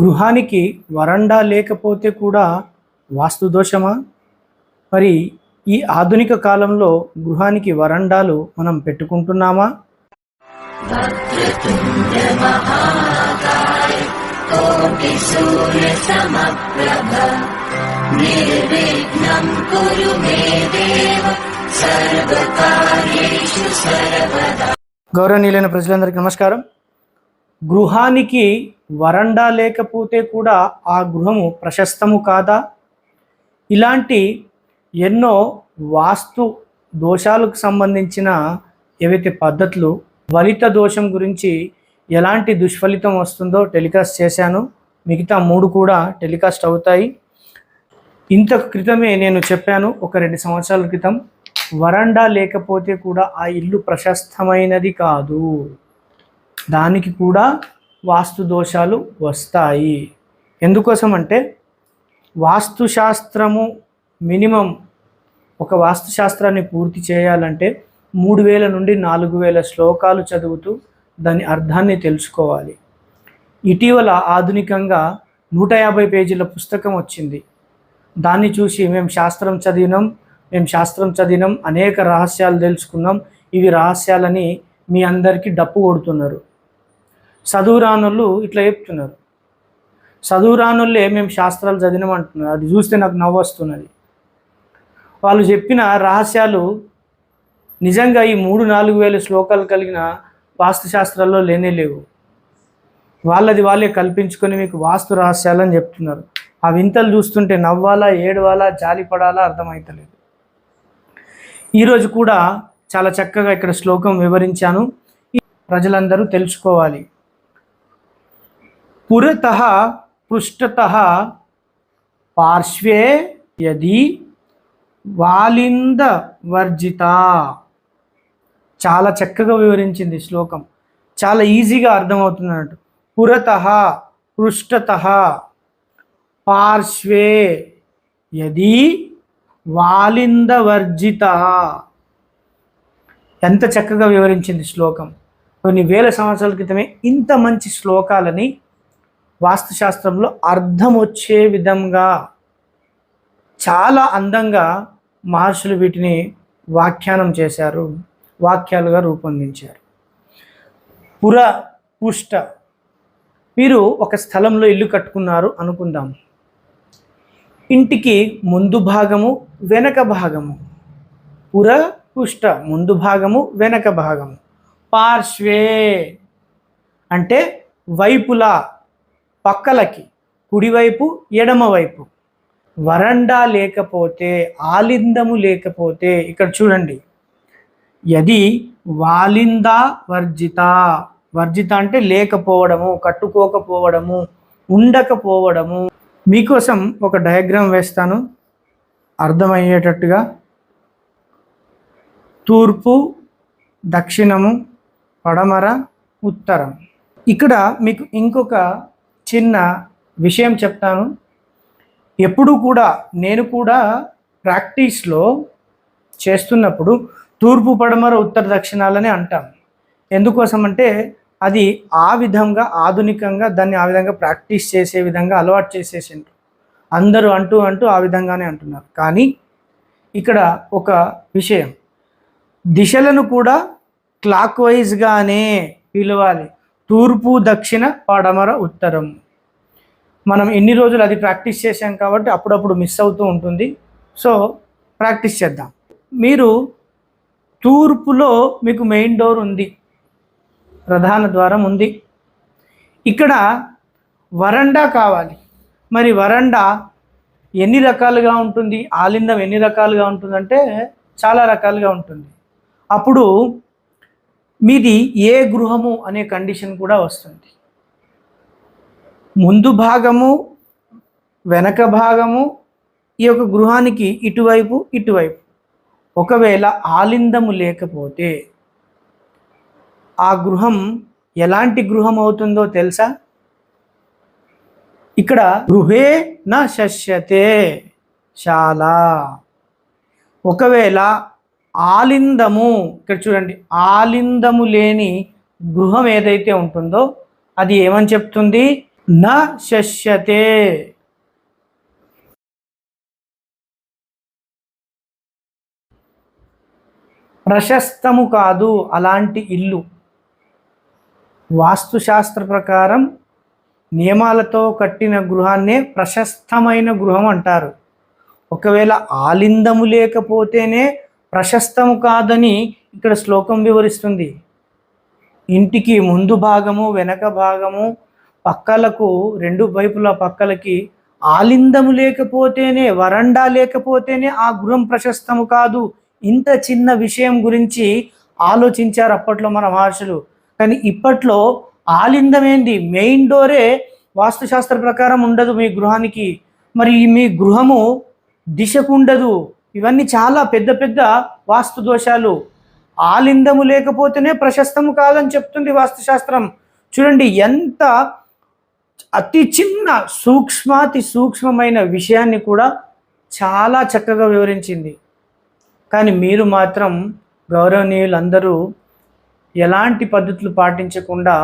గృహానికి వరండా లేకపోతే కూడా వాస్తు దోషమా? మరి ఈ ఆధునిక కాలంలో గృహానికి వరండాలు మనం పెట్టుకుంటున్నామా? గౌరవనీయులైన ప్రజలందరికీ నమస్కారం. గృహానికి వరండా లేకపోతే కూడా ఆ గృహము ప్రశస్తము కాదా? ఇలాంటి ఎన్నో వాస్తు దోషాలకు సంబంధించిన ఏవైతే పద్ధతులు, ఫలిత దోషం గురించి ఎలాంటి దుష్ఫలితం వస్తుందో టెలికాస్ట్ చేశాను. మిగతా 3 కూడా టెలికాస్ట్ అవుతాయి. ఇంత క్రితమే నేను చెప్పాను, ఒక 2 సంవత్సరాల క్రితం, వరండా లేకపోతే కూడా ఆ ఇల్లు ప్రశస్తమైనది కాదు, దానికి కూడా వాస్తు దోషాలు వస్తాయి. ఎందుకోసం అంటే వాస్తుశాస్త్రము మినిమం ఒక వాస్తుశాస్త్రాన్ని పూర్తి చేయాలంటే 3000 నుండి 4000 శ్లోకాలు చదువుతూ దాని అర్థాన్ని తెలుసుకోవాలి. ఇటీవల ఆధునికంగా 150 పేజీల పుస్తకం వచ్చింది. దాన్ని చూసి మేము శాస్త్రం చదివినాం, అనేక రహస్యాలు తెలుసుకున్నాం, ఇవి రహస్యాలని మీ అందరికీ డప్పు కొడుతున్నారు. చదువురానోళ్ళు ఇట్లా చెప్తున్నారు. చదువురానోళ్ళే మేము శాస్త్రాలు చదివినాం అంటున్నారు. అది చూస్తే నాకు నవ్వు వస్తున్నది. వాళ్ళు చెప్పిన రహస్యాలు నిజంగా ఈ 3-4 శ్లోకాలు కలిగిన వాస్తుశాస్త్రాల్లో లేనే లేవు. వాళ్ళే కల్పించుకొని మీకు వాస్తు రహస్యాలని చెప్తున్నారు. ఆ వింతలు చూస్తుంటే నవ్వాలా, ఏడవాలా, జాలిపడాలా అర్థమవుతలేదు. ఈరోజు కూడా చాలా చక్కగా ఇక్కడ శ్లోకం వివరించాను, ప్రజలందరూ తెలుసుకోవాలి. పురతః పృష్ఠతః పార్శ్వే యది వాలింద వర్జిత. చాలా చక్కగా వివరించింది శ్లోకం, చాలా ఈజీగా అర్థమవుతుంది అన్నట్టు. పురతః పృష్ఠతః పార్శ్వే యది వాలింద వర్జిత. ఎంత చక్కగా వివరించింది శ్లోకం. కొన్ని వేల సంవత్సరాల క్రితమే ఇంత మంచి శ్లోకాలని వాస్తుశాస్త్రంలో అర్థం వచ్చే విధంగా చాలా అందంగా మహర్షులు వీటిని వ్యాఖ్యానం చేశారు, వాక్యాలుగా రూపొందించారు. పుష్ట, మీరు ఒక స్థలంలో ఇల్లు కట్టుకున్నారు అనుకుందాం. ఇంటికి ముందు భాగము, వెనక భాగము. పుష్ట ముందు భాగము, వెనక భాగము. పార్శ్వే అంటే వైపులా, పక్కలకి, కుడివైపు ఎడమవైపు. వరండా లేకపోతే, ఆలిందము లేకపోతే, ఇక్కడ చూడండి, యది వాలింద వర్జిత. వర్జిత అంటే లేకపోవడము, కట్టుకోకపోవడము, ఉండకపోవడము. మీకోసం ఒక డయాగ్రామ్ వేస్తాను అర్థమయ్యేటట్టుగా. తూర్పు, దక్షిణము, పడమర, ఉత్తరం. ఇక్కడ మీకు ఇంకొక చిన్న విషయం చెప్తాను. ఎప్పుడు కూడా నేను కూడా ప్రాక్టీస్లో చేస్తున్నప్పుడు తూర్పు, పడమర, ఉత్తర, దక్షిణాలని అంటాం. ఎందుకోసం అంటే అది ఆ విధంగా ఆధునికంగా దాన్ని ఆ విధంగా ప్రాక్టీస్ చేసే విధంగా అలవాటు చేసేసిండ్రు. అందరూ అంటూ ఆ విధంగానే అంటున్నారు. కానీ ఇక్కడ ఒక విషయం, దిశలను కూడా క్లాక్ వైజ్గానే పిలవాలి. తూర్పు, దక్షిణ, పడమర, ఉత్తరం. మనం ఎన్ని రోజులు అది ప్రాక్టీస్ చేసాం కాబట్టి అప్పుడప్పుడు మిస్ అవుతూ ఉంటుంది. సో ప్రాక్టీస్ చేద్దాం. మీరు తూర్పులో మీకు మెయిన్ డోర్ ఉంది, ప్రధాన ద్వారం ఉంది. ఇక్కడ వరండా కావాలి. మరి వరండా ఎన్ని రకాలుగా ఉంటుంది, ఆలిందం ఎన్ని రకాలుగా ఉంటుందంటే చాలా రకాలుగా ఉంటుంది. అప్పుడు మీది ఏ గృహము అనే కండిషన్ కూడా వస్తుంది. ముందు భాగము, వెనక భాగము, ఈ యొక్క గృహానికి ఇటువైపు. ఒకవేళ ఆలిందము లేకపోతే ఆ గృహం ఎలాంటి గృహం అవుతుందో తెలుసా? ఇక్కడ గృహే న శస్యతే శాలా. ఒకవేళ ఆలిందము, ఇక్కడ చూడండి, ఆలిందము లేని గృహం ఏదైతే ఉంటుందో అది ఏమని చెప్తుంది? న శస్యతే. ప్రశస్తము కాదు అలాంటి ఇల్లు. వాస్తుశాస్త్ర ప్రకారం నియమాలతో కట్టిన గృహాన్నే ప్రశస్తమైన గృహం అంటారు. ఒకవేళ ఆలిందము లేకపోతేనే ప్రశస్తము కాదని ఇక్కడ శ్లోకం వివరిస్తుంది. ఇంటికి ముందు భాగము వెనక భాగము పక్కలకు రెండు వైపుల పక్కలకి ఆలిందము లేకపోతేనే, వరండా లేకపోతేనే ఆ గృహం ప్రశస్తము కాదు. ఇంత చిన్న విషయం గురించి ఆలోచించారు అప్పట్లో మన మహర్షులు. కానీ ఇప్పట్లో ఆలిందం ఏంది, మెయిన్ డోరే వాస్తుశాస్త్ర ప్రకారం ఉండదు మీ గృహానికి. మరి మీ గృహము దిశకు ఉండదు. ఇవన్నీ చాలా పెద్ద పెద్ద వాస్తు దోషాలు. ఆలిందము లేకపోతేనే ప్రశస్తము కాదని చెప్తుంది వాస్తుశాస్త్రం. చూడండి ఎంత అతి చిన్న సూక్ష్మాతి సూక్ష్మమైన విషయాన్ని కూడా చాలా చక్కగా వివరించింది. కానీ మీరు మాత్రం గౌరవనీయులందరూ ఎలాంటి పద్ధతులు పాటించకుండా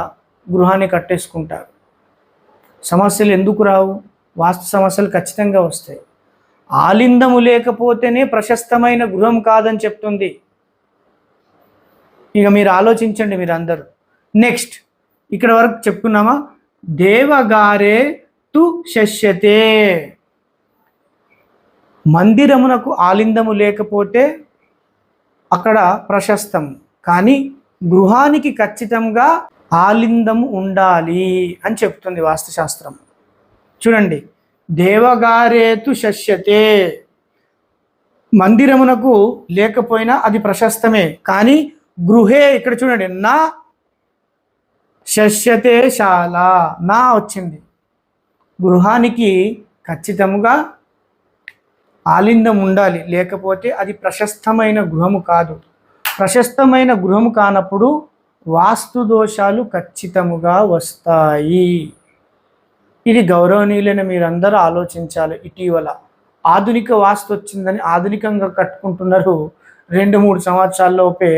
గృహాన్ని కట్టేసుకుంటారు. సమస్యలు ఎందుకు రావు? వాస్తు సమస్యలు ఖచ్చితంగా వస్తాయి. ఆలిందము లేకపోతేనే ప్రశస్తమైన గృహం కాదని చెప్తుంది. ఇక మీరు ఆలోచించండి మీరందరూ. నెక్స్ట్ ఇక్కడ వరకు చెప్పుకున్నామా? దేవగారే తు శస్యతే. మందిరమునకు ఆలిందము లేకపోతే అక్కడ ప్రశస్తం, కానీ గృహానికి ఖచ్చితంగా ఆలిందము ఉండాలి అని చెప్తుంది వాస్తుశాస్త్రం. చూడండి, దేవగారేతు శస్యతే. మందిరమునకు లేకపోయినా అది ప్రశస్తమే, కానీ గృహే, ఇక్కడ చూడండి, నా శస్యతే శాల, నా వచ్చింది. గృహానికి ఖచ్చితంగా ఆలిందం ఉండాలి, లేకపోతే అది ప్రశస్తమైన గృహము కాదు. ప్రశస్తమైన గృహము కానప్పుడు వాస్తు దోషాలు ఖచ్చితముగా వస్తాయి. ఇది గౌరవనీయులైన మీరందరూ ఆలోచించాలి. ఇటీవల ఆధునిక వాస్తు వచ్చిందని ఆధునికంగా కట్టుకుంటున్నారు. 2-3 సంవత్సరాల్లోపే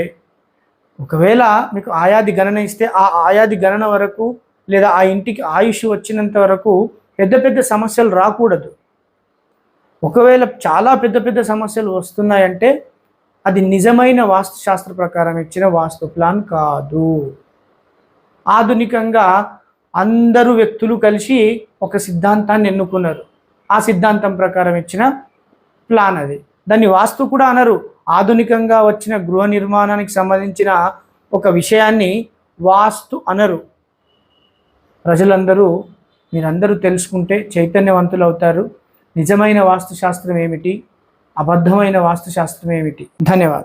ఒకవేళ మీకు ఆయాది గణన ఇస్తే ఆ ఆయాది గణన వరకు లేదా ఆ ఇంటికి ఆయుష్ వచ్చినంత వరకు పెద్ద పెద్ద సమస్యలు రాకూడదు. ఒకవేళ చాలా పెద్ద పెద్ద సమస్యలు వస్తున్నాయంటే అది నిజమైన వాస్తుశాస్త్ర ప్రకారం ఇచ్చిన వాస్తు ప్లాన్ కాదు. ఆధునికంగా అందరూ వ్యక్తులు కలిసి ఒక సిద్ధాంతాన్ని ఎన్నుకున్నారు. ఆ సిద్ధాంతం ప్రకారం ఇచ్చిన ప్లాన్ అది. దాన్ని వాస్తు కూడా అనరు. ఆధునికంగా వచ్చిన గృహ నిర్మాణానికి సంబంధించిన ఒక విషయాన్ని వాస్తు అనరు. ప్రజలందరూ మీరందరూ తెలుసుకుంటే చైతన్యవంతులు అవుతారు. నిజమైన వాస్తుశాస్త్రం ఏమిటి, అబద్ధమైన వాస్తుశాస్త్రం ఏమిటి. ధన్యవాదాలు.